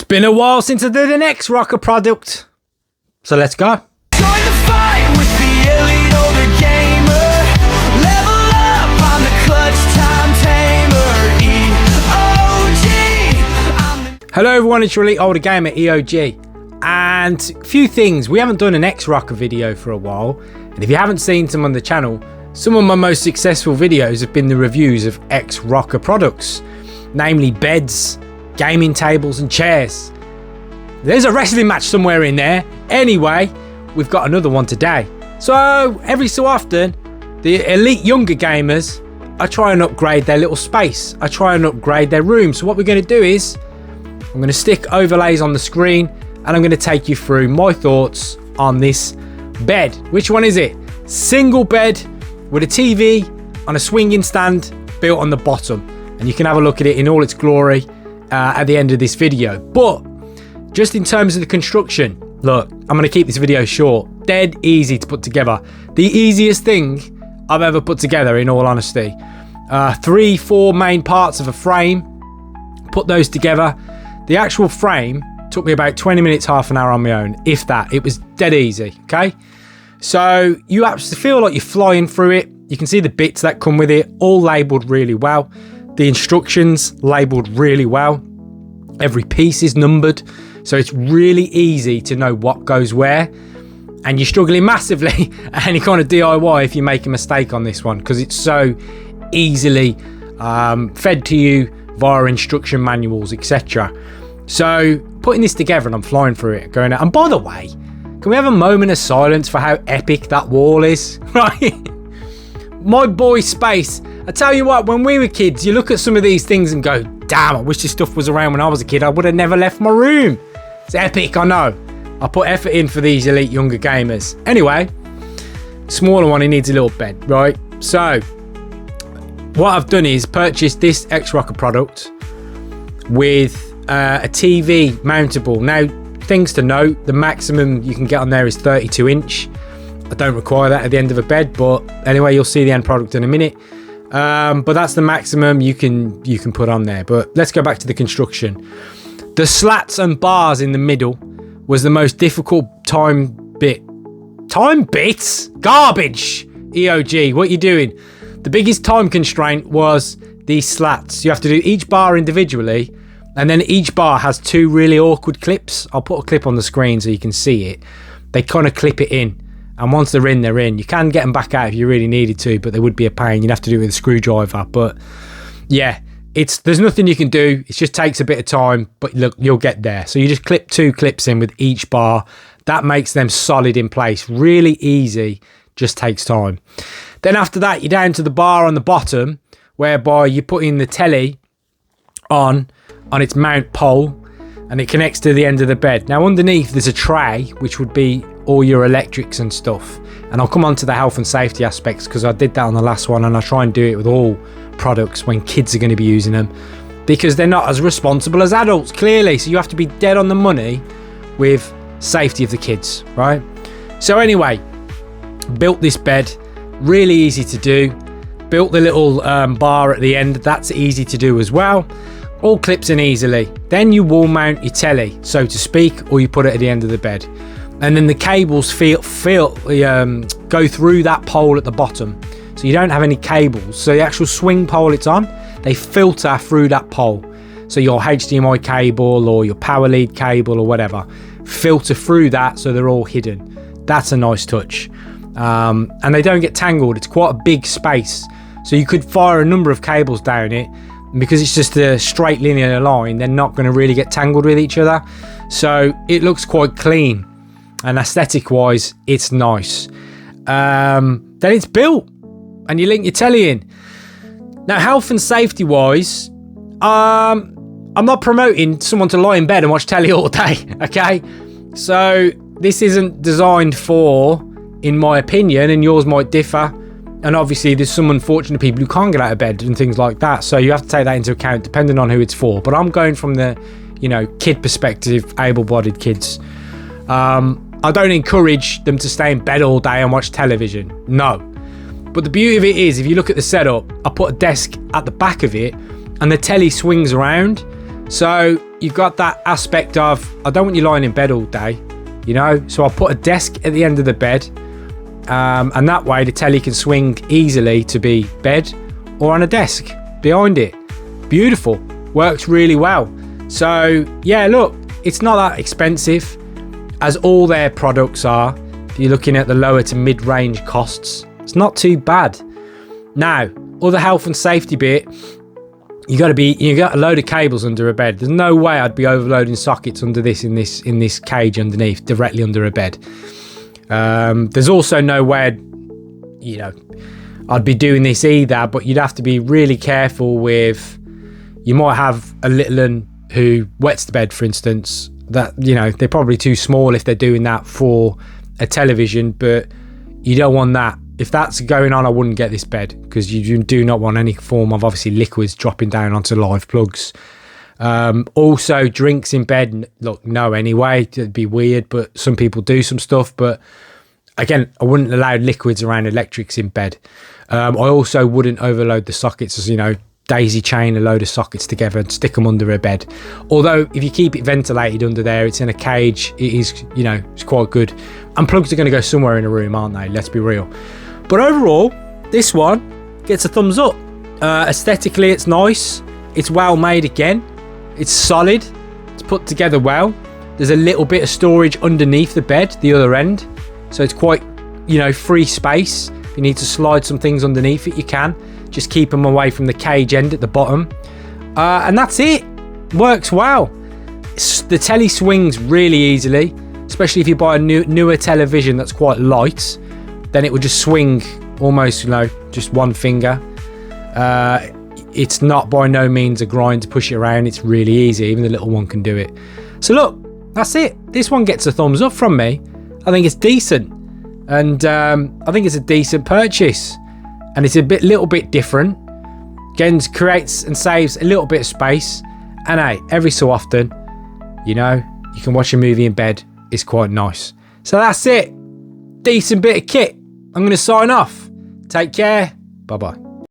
been a while since I did an X-Rocker product, so let's go. Join the fight with the elite older gamer. Level up on the clutch time tamer. EOG. Hello everyone, it's your elite older gamer EOG. And a few things, we haven't done an X-Rocker video for a while, and if you haven't seen some on the channel, some of my most successful videos have been the reviews of X-Rocker products, namely beds, gaming tables and chairs. There's a wrestling match somewhere in there. Anyway, we've got another one today. So every so often, the elite younger gamers, I try and upgrade their little space. I try and upgrade their room. So what we're going to do is, I'm going to stick overlays on the screen and I'm going to take you through my thoughts on this bed. Which one is it? Single bed with a TV on a swinging stand built on the bottom. And you can have a look at it in all its glory at the end of this video. But just in terms of the construction, look, I'm going to keep this video short. Dead easy to put together. The easiest thing I've ever put together, in all honesty. 3-4 main parts of a frame. Put those together. The actual frame took me about 20 minutes, half an hour on my own. If that. It was dead easy, okay? So you actually feel like you're flying through it. You can see the bits that come with it, all labelled really well. The instructions labelled really well. Every piece is numbered, so it's really easy to know what goes where. And you're struggling massively at any kind of DIY if you make a mistake on this one, because it's so easily fed to you via instruction manuals, etc. So putting this together, and I'm flying through it, going out. And by the way, can we have a moment of silence for how epic that wall is? Right? My boy Space. I tell you what, when we were kids, you look at some of these things and go, damn, I wish this stuff was around when I was a kid. I would have never left my room. It's epic, I know. I put effort in for these elite younger gamers. Anyway, smaller one, he needs a little bed, right? So, what I've done is purchased this X-Rocker product with a TV mountable. Now, things to note, the maximum you can get on there is 32 inch. I don't require that at the end of a bed, but anyway, you'll see the end product in a minute. But that's the maximum you can put on there. But let's go back to the construction. The slats and bars in the middle was the most difficult time bits? Garbage! EOG, what are you doing? The biggest time constraint was these slats. You have to do each bar individually, and then each bar has two really awkward clips. I'll put a clip on the screen so you can see it. They kind of clip it in. And once they're in, they're in. You can get them back out if you really needed to, but they would be a pain. You'd have to do it with a screwdriver. But yeah, there's nothing you can do. It just takes a bit of time, but look, you'll get there. So you just clip two clips in with each bar. That makes them solid in place. Really easy, just takes time. Then after that, you're down to the bar on the bottom, whereby you put in the telly on its mount pole, and it connects to the end of the bed. Now underneath there's a tray, which would be all your electrics and stuff. And I'll come on to the health and safety aspects, because I did that on the last one, and I try and do it with all products when kids are going to be using them, because they're not as responsible as adults, clearly. So you have to be dead on the money with safety of the kids, right? So anyway, built this bed, really easy to do. Built the little bar at the end, that's easy to do as well. All clips in easily. Then you wall mount your telly, so to speak, or you put it at the end of the bed. And then the cables go through that pole at the bottom. So you don't have any cables. So the actual swing pole it's on, they filter through that pole. So your HDMI cable or your power lead cable or whatever, filter through that so they're all hidden. That's a nice touch. And they don't get tangled. It's quite a big space. So you could fire a number of cables down it. Because it's just a straight linear line, they're not going to really get tangled with each other. So it looks quite clean, and aesthetic wise it's nice. Then it's built and you link your telly in. Now health and safety wise, I'm not promoting someone to lie in bed and watch telly all day, okay? So this isn't designed for, in my opinion, and yours might differ, and obviously there's some unfortunate people who can't get out of bed and things like that, so you have to take that into account depending on who it's for. But I'm going from the, kid perspective, able-bodied kids. I don't encourage them to stay in bed all day and watch television, no. But the beauty of it is, if you look at the setup, I put a desk at the back of it and the telly swings around, So you've got that aspect of, I don't want you lying in bed all day, you know, so I'll put a desk at the end of the bed, and that way the telly can swing easily to be bed or on a desk behind it. Beautiful, works really well. So yeah, look, it's not that expensive as all their products are. If you're looking at the lower to mid-range costs, it's not too bad. Now, other health and safety bit, you got a load of cables under a bed. There's no way I'd be overloading sockets under this in this cage underneath, directly under a bed. There's also no way, you know, I'd be doing this either, but you'd have to be really careful with, you might have a little one who wets the bed, for instance, that, you know, they're probably too small if they're doing that for a television, but you don't want that. If that's going on, I wouldn't get this bed, because you do not want any form of, obviously, liquids dropping down onto live plugs. Also, drinks in bed, look, no, anyway, it'd be weird, but some people do some stuff. But again, I wouldn't allow liquids around electrics in bed. I also wouldn't overload the sockets, as you know, daisy chain a load of sockets together and stick them under a bed. Although if you keep it ventilated under there, it's in a cage, it is, you know, it's quite good. And plugs are going to go somewhere in a room, aren't they? Let's be real. But overall, this one gets a thumbs up. Aesthetically, it's nice. It's well made again. It's solid. It's put together well. There's a little bit of storage underneath the bed, the other end. So it's quite, you know, free space. If you need to slide some things underneath it, you can. Just keep them away from the cage end at the bottom. And that's it. Works well. The telly swings really easily, especially if you buy a newer television that's quite light. Then it would just swing almost, you know, just one finger. It's not by no means a grind to push it around. It's really easy. Even the little one can do it. So look, that's it. This one gets a thumbs up from me. I think it's decent. And I think it's a decent purchase. And it's a little bit different. Again, creates and saves a little bit of space. And hey, every so often, you know, you can watch a movie in bed. It's quite nice. So that's it. Decent bit of kit. I'm going to sign off. Take care. Bye-bye.